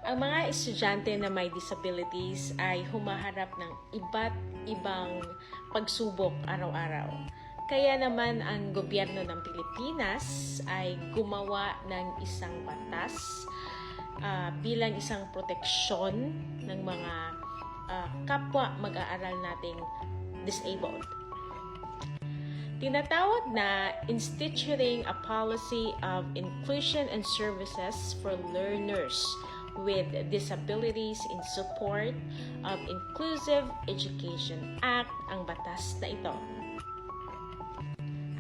Ang mga estudyante na may disabilities ay humaharap ng iba't ibang pagsubok araw-araw. Kaya naman ang gobyerno ng Pilipinas ay gumawa ng isang batas bilang isang proteksyon ng mga kapwa mag-aaral nating disabled. Tinatawag na Instituting a Policy of Inclusion and Services for Learners with Disabilities in Support of Inclusive Education Act ang batas na ito.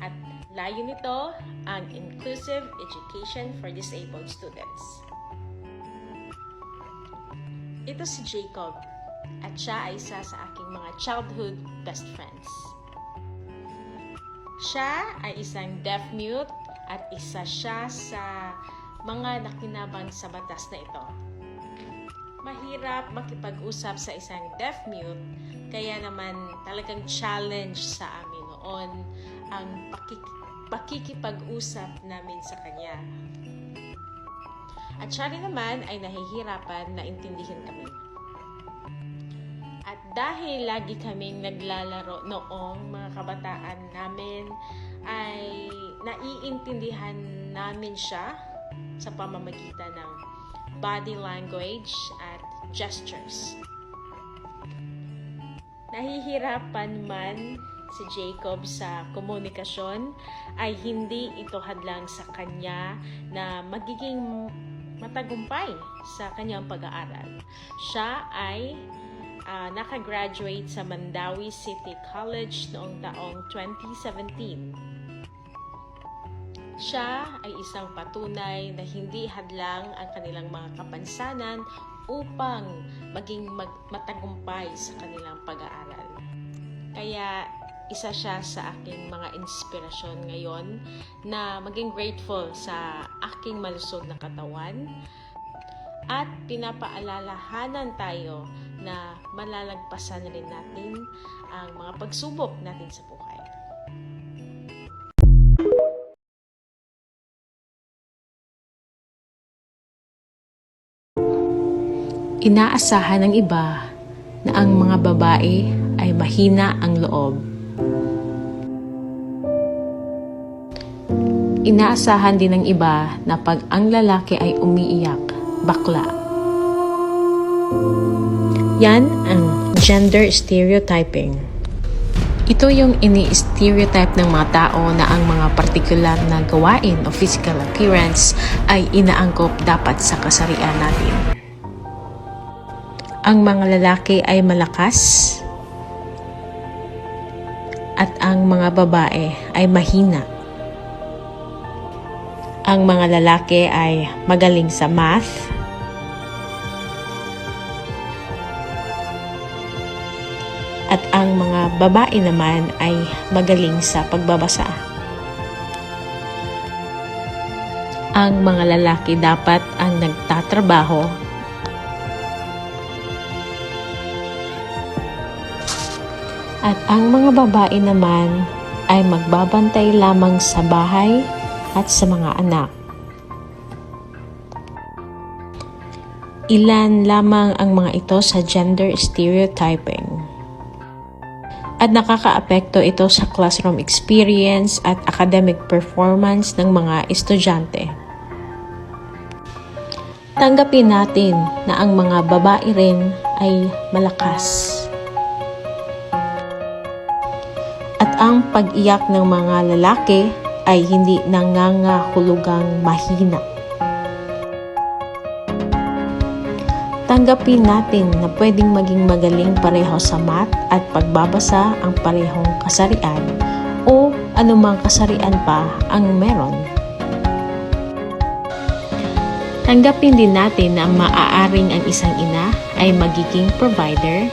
At layo nito ang Inclusive Education for Disabled Students. Ito si Jacob at siya ay isa sa aking mga childhood best friends. Siya ay isang deaf-mute at isa siya sa mga nakinabang sa batas na ito. Mahirap makipag-usap sa isang deaf-mute, kaya naman talagang challenge sa amin noon ang pakikipag-usap namin sa kanya. At siya rin naman ay nahihirapan na intindihin kami. At dahil lagi kaming naglalaro noong mga kabataan namin, ay naiintindihan namin siya sa pamamagitan ng body language at gestures. Nahihirapan man si Jacob sa komunikasyon, ay hindi ito hadlang sa kanya na magiging matagumpay sa kanyang pag-aaral. Siya ay nakagraduate sa Mandawi City College noong taong 2017. Siya ay isang patunay na hindi hadlang ang kanilang mga kapansanan upang maging matagumpay sa kanilang pag-aaral. Kaya isa siya sa aking mga inspirasyon ngayon na maging grateful sa aking malusog na katawan at pinapaalalahanan tayo na malalagpasan rin natin ang mga pagsubok natin sa buhay. Inaasahan ng iba na ang mga babae ay mahina ang loob. Inaasahan din ng iba na pag ang lalaki ay umiiyak, bakla. Yan ang gender stereotyping. Ito yung ini-stereotype ng mga tao na ang mga partikular na gawain o physical appearance ay inaangkop dapat sa kasarian natin. Ang mga lalaki ay malakas at ang mga babae ay mahina. Ang mga lalaki ay magaling sa math, at ang mga babae naman ay magaling sa pagbabasa. Ang mga lalaki dapat ang nagtatrabaho at ang mga babae naman ay magbabantay lamang sa bahay at sa mga anak. Ilan lamang ang mga ito sa gender stereotyping. At nakakaapekto ito sa classroom experience at academic performance ng mga estudyante. Tanggapin natin na ang mga babae rin ay malakas. At ang pag-iyak ng mga lalaki ay hindi nangangahulugang mahina. Tanggapin natin na pwedeng maging magaling pareho sa math at pagbabasa ang parehong kasarian o anumang kasarian pa ang meron. Tanggapin din natin na maaaring ang isang ina ay magiging provider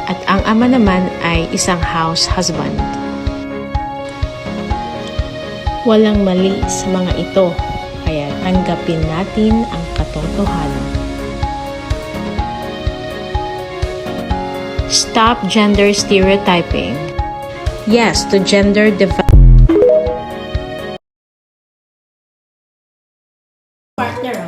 at ang ama naman ay isang house husband. Walang mali sa mga ito, kaya tanggapin natin ang katotohanan. Stop gender stereotyping. Yes to gender partner.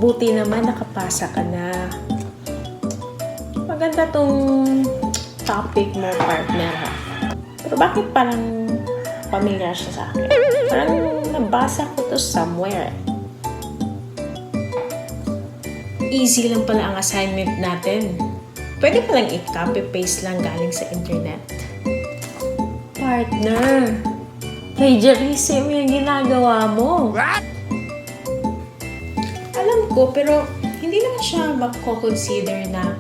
Buti naman nakapasa ka na. Maganda tong topic mo, partner, ha? Pero bakit parang familiar siya sa akin? Parang nabasa ko to somewhere. Easy lang pala ang assignment natin. Pwede palang i-copy-paste lang galing sa internet. Partner, plagiarism yung ginagawa mo. What? Alam ko, pero hindi naman siya mako-consider na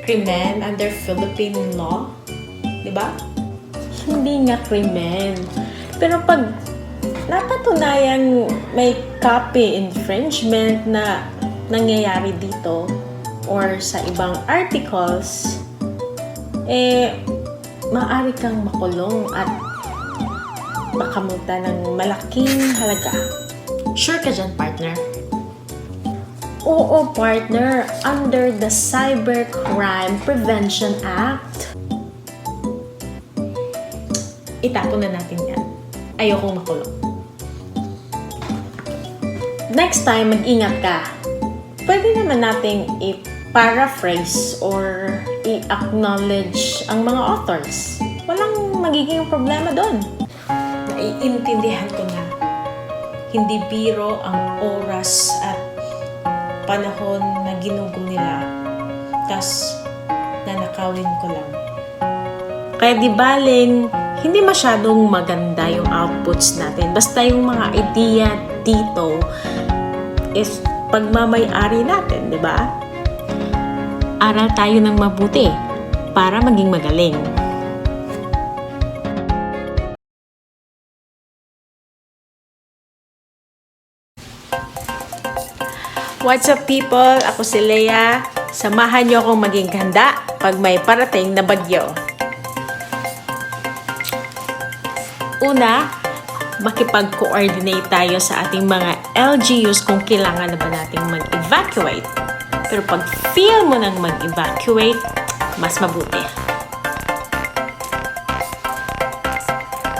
krimen under Philippine law. Diba? Hindi nga krimen. Pero pag napatunayang may copy infringement na nangyayari dito or sa ibang articles, maaari kang makulong at makamulta ng malaking halaga. Sure ka dyan, partner? Oo, partner. Under the Cybercrime Prevention Act. Itapon na natin yan. Ayokong makulong. Next time, mag-ingat ka. Pwede naman nating i-paraphrase or i-acknowledge ang mga authors. Walang magiging problema doon. Naiintindihan ko na hindi biro ang oras at panahon na ginugol nila, tas nanakawin ko lang. Kaya di baling hindi masyadong maganda yung outputs natin. Basta yung mga idea dito is pagmamay-ari natin, di ba? Aral tayo ng mabuti para maging magaling. What's up, people? Ako si Leia. Samahan niyo akong maging handa pag may parating na bagyo. Una, makipag-coordinate tayo sa ating mga LGUs kung kailangan na ba nating mag-evacuate. Pero pag feel mo nang mag-evacuate, mas mabuti.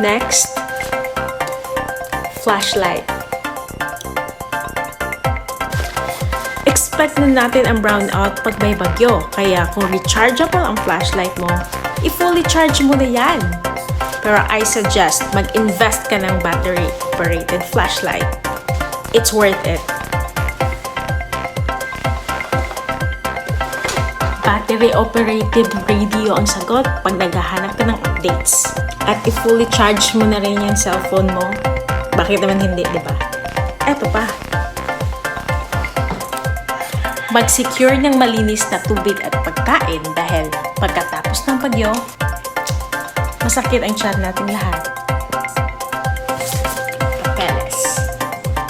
Next, flashlight. Expect na natin ang brownout pag may bagyo. Kaya kung rechargeable ang flashlight mo, i-fully charge mo na yan. Pero I suggest mag-invest ka ng battery-operated flashlight. It's worth it. Battery-operated radio ang sagot pag naghahanap ka ng updates. At i-fully charge mo na rin yung cellphone mo. Bakit naman hindi, di ba? Eto pa. Mag-secure ng malinis na tubig at pagkain dahil pagkatapos ng bagyo, masakit ang tiyan natin lahat. Papeles.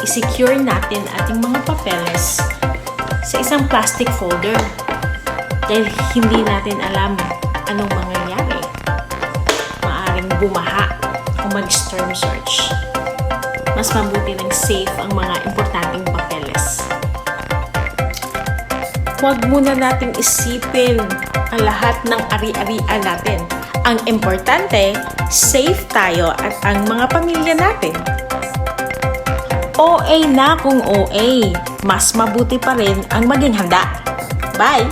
I-secure natin ating mga papeles sa isang plastic folder dahil hindi natin alam anong mangyayari. Maaring bumaha o mag-storm surge. Mas mabuti ng safe ang mga importanteng papeles. Huwag muna nating isipin ang lahat ng ari-arian natin. Ang importante, safe tayo at ang mga pamilya natin. OA na kung OA. Mas mabuti pa rin ang maging handa. Bye!